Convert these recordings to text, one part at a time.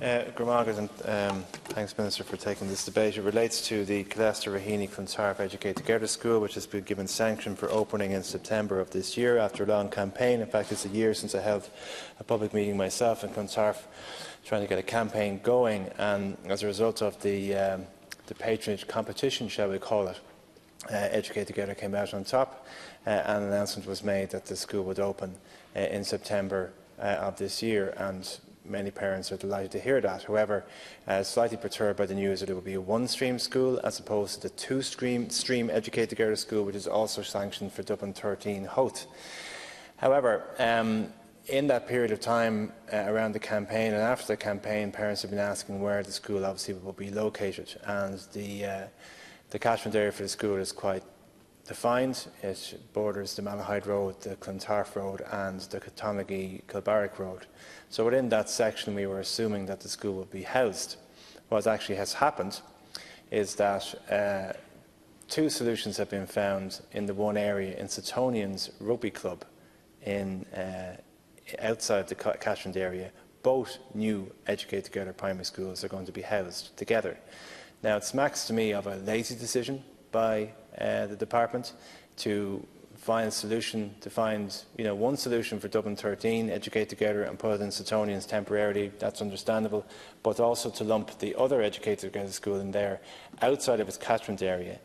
Gramadgas, and thanks, Minister, for taking this debate. It relates to the Killester, Raheny, Clontarf Educate Together School, which has been given sanction for opening in September of this year after a long campaign. In fact, it's a year since I held a public meeting myself in Clontarf, trying to get a campaign going, and as a result of the patronage competition, shall we call it, Educate Together came out on top, and an announcement was made that the school would open in September of this year, and many parents are delighted to hear that. However, slightly perturbed by the news that it will be a one-stream school as opposed to the two-stream Educate Together School, which is also sanctioned for Dublin 13 Howth. However, in that period of time around the campaign and after the campaign, parents have been asking where the school obviously will be located, and the catchment area for the school is quite defined. It borders the Malahide Road, the Clontarf Road and the Kilbarrack Road. So within that section we were assuming that the school would be housed. What actually has happened is that two solutions have been found in the one area in Setonian's rugby club outside the catchment area. Both new Educate Together primary schools are going to be housed together. Now, it smacks to me of a lazy decision by the department to find a solution, to find one solution for Dublin 13, Educate Together, and put it in Setonians temporarily. That's understandable, but also to lump the other Educate Together school in there outside of its catchment area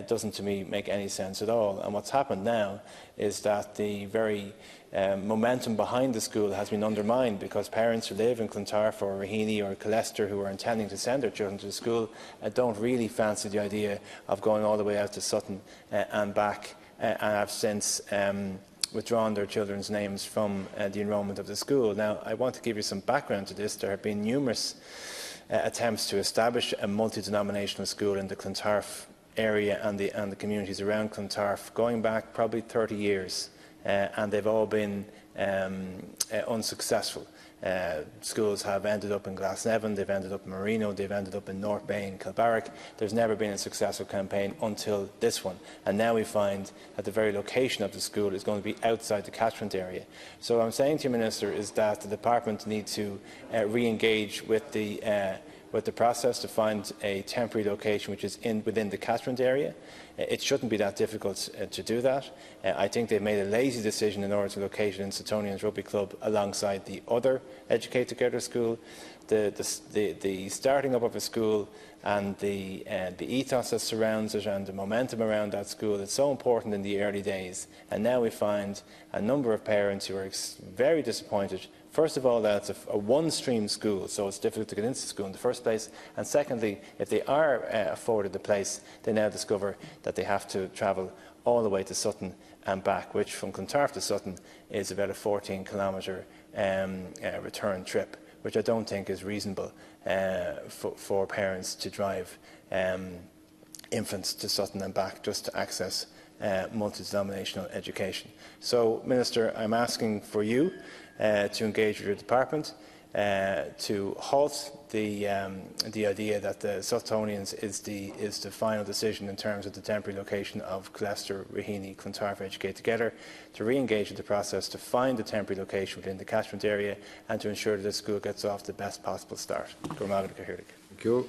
doesn't, to me, make any sense at all. And what's happened now is that the very momentum behind the school has been undermined, because parents who live in Clontarf or Raheny or Killester who are intending to send their children to the school don't really fancy the idea of going all the way out to Sutton and back, and have since withdrawn their children's names from the enrolment of the school. Now, I want to give you some background to this. There have been numerous attempts to establish a multi-denominational school in the Clontarf area and the communities around Clontarf, going back probably 30 years. And they've all been unsuccessful. Schools have ended up in Glasnevin, they've ended up in Marino, they've ended up in North Bay and Kilbarrack. There's never been a successful campaign until this one. And now we find that the very location of the school is going to be outside the catchment area. So what I'm saying to you, Minister, is that the department needs to re-engage with the process to find a temporary location which is within the catchment area. It shouldn't be that difficult to do that. I think they've made a lazy decision in order to locate it in Setonian's Rugby Club alongside the other Educate Together school. The starting up of a school and the ethos that surrounds it and the momentum around that school is so important in the early days. And now we find a number of parents who are very disappointed. First of all, that it's a one-stream school, so it's difficult to get into school in the first place. And secondly, if they are afforded the place, they now discover that they have to travel all the way to Sutton and back, which from Clontarf to Sutton is about a 14-kilometre return trip, which I don't think is reasonable for parents to drive infants to Sutton and back just to access multi-denominational education. So, Minister, I'm asking for you to engage with your department to halt the idea that the Sutonians is the final decision in terms of the temporary location of Killester, Raheny, Clontarf Educate Together, to re-engage with the process to find the temporary location within the catchment area and to ensure that the school gets off the best possible start. Thank you.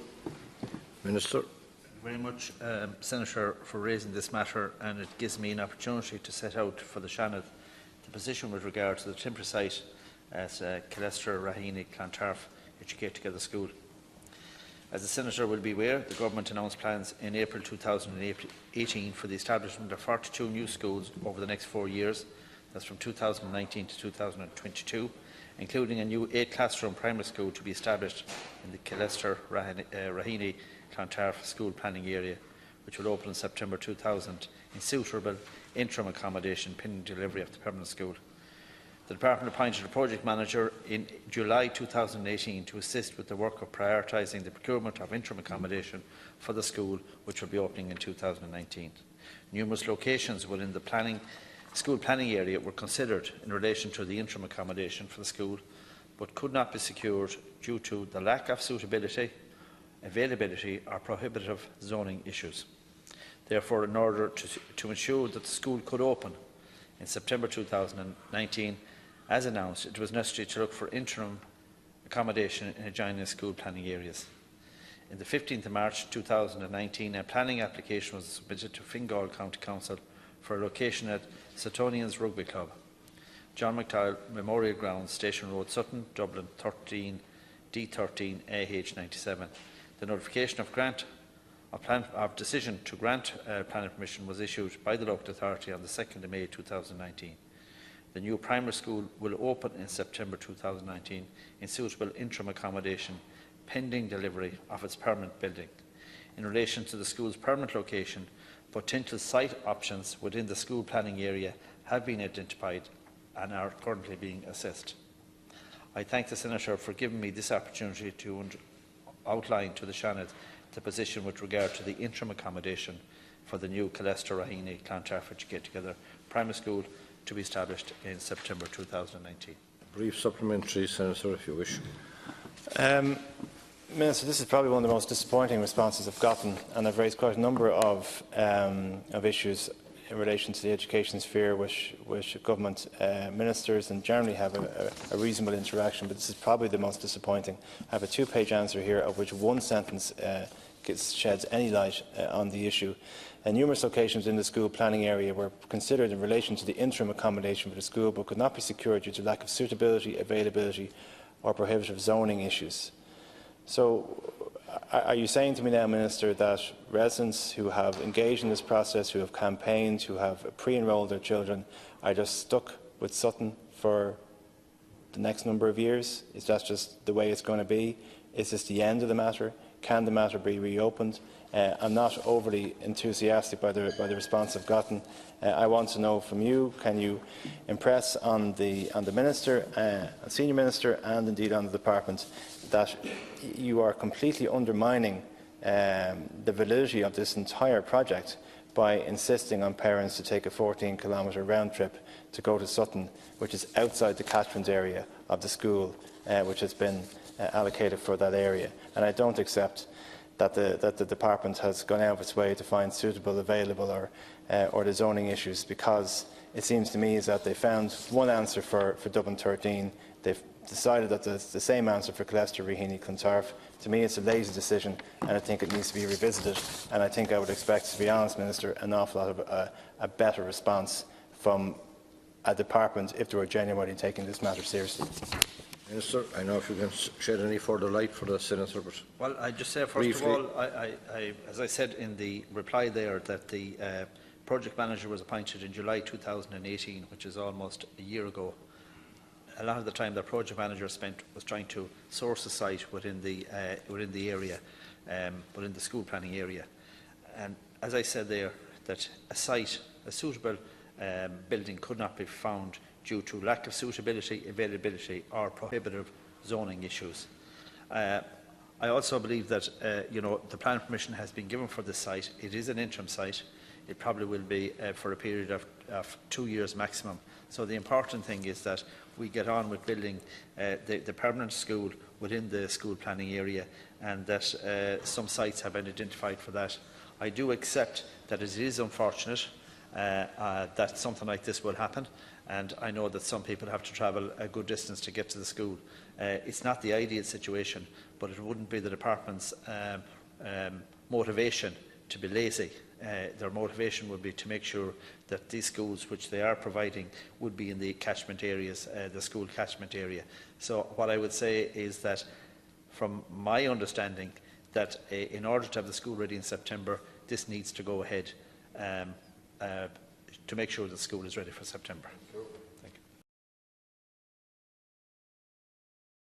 Minister. Very much, Senator, for raising this matter, and it gives me an opportunity to set out for the Seanad the position with regard to the temporary site at Killester, Raheny, Clontarf Educate Together School. As the Senator will be aware, the Government announced plans in April 2018 for the establishment of 42 new schools over the next 4 years, that's from 2019 to 2022, including a new 8-classroom primary school to be established in the Killester, Raheny, Clontarf school planning area, which will open in September 2000 in suitable interim accommodation pending delivery of the permanent school. The Department appointed a project manager in July 2018 to assist with the work of prioritising the procurement of interim accommodation for the school, which will be opening in 2019. Numerous locations within the school planning area were considered in relation to the interim accommodation for the school, but could not be secured due to the lack of suitability, availability or prohibitive zoning issues. Therefore, in order to ensure that the school could open in September 2019, as announced, it was necessary to look for interim accommodation in adjoining school planning areas. In the 15th of March 2019, a planning application was submitted to Fingal County Council for a location at Suttonians Rugby Club, John McDowell Memorial Grounds, Station Road, Sutton, Dublin 13 D13 AH 97. The notification of decision to grant planning permission was issued by the local authority on the 2nd of May 2019. The new primary school will open in September 2019 in suitable interim accommodation pending delivery of its permanent building. In relation to the school's permanent location, potential site options within the school planning area have been identified and are currently being assessed. I thank the Senator for giving me this opportunity to outline to the Seanad the position with regard to the interim accommodation for the new Killester, Raheny, Clontarf Educate Together primary school to be established in September 2019. Brief supplementary, Senator, if you wish. Minister, this is probably one of the most disappointing responses I've gotten, and I've raised quite a number of issues in relation to the education sphere which government ministers and generally have a reasonable interaction, but this is probably the most disappointing. I have a two-page answer here, of which one sentence sheds any light on the issue. Numerous locations in the school planning area were considered in relation to the interim accommodation for the school, but could not be secured due to lack of suitability, availability or prohibitive zoning issues. So, are you saying to me now, Minister, that residents who have engaged in this process, who have campaigned, who have pre-enrolled their children, are just stuck with Sutton for the next number of years? Is that just the way it's going to be? Is this the end of the matter? Can the matter be reopened? I'm not overly enthusiastic by the response I've gotten. I want to know from you, can you impress on the Minister, Senior Minister and indeed on the Department that you are completely undermining the validity of this entire project by insisting on parents to take a 14-kilometre round trip to go to Sutton, which is outside the catchment area of the school which has been allocated for that area. And I don't accept that the Department has gone out of its way to find suitable, available or the zoning issues, because it seems to me is that they found one answer for Dublin 13. They've decided that the same answer for Killester, Raheny, Clontarf. To me, it's a lazy decision, and I think it needs to be revisited. And I think I would expect, to be honest, Minister, an awful lot of a better response from a department if they were genuinely taking this matter seriously. Minister, I know if you can shed any further light for the Senator. But well, I just say first briefly, of all, as I said in the reply there, that the project manager was appointed in July 2018, which is almost a year ago. A lot of the time the project manager spent was trying to source a site within the area, within the school planning area. And as I said there, that a suitable building could not be found due to lack of suitability, availability or prohibitive zoning issues. I also believe that the planning permission has been given for this site. It is an interim site. It probably will be for a period of 2 years maximum. So the important thing is that we get on with building the permanent school within the school planning area, and that some sites have been identified for that. I do accept that it is unfortunate that something like this will happen, and I know that some people have to travel a good distance to get to the school. It's not the ideal situation, but it wouldn't be the department's motivation to be lazy. Their motivation would be to make sure that these schools which they are providing would be in the catchment areas, the school catchment area. So what I would say is that, from my understanding, that in order to have the school ready in September, this needs to go ahead to make sure the school is ready for September. Thank you.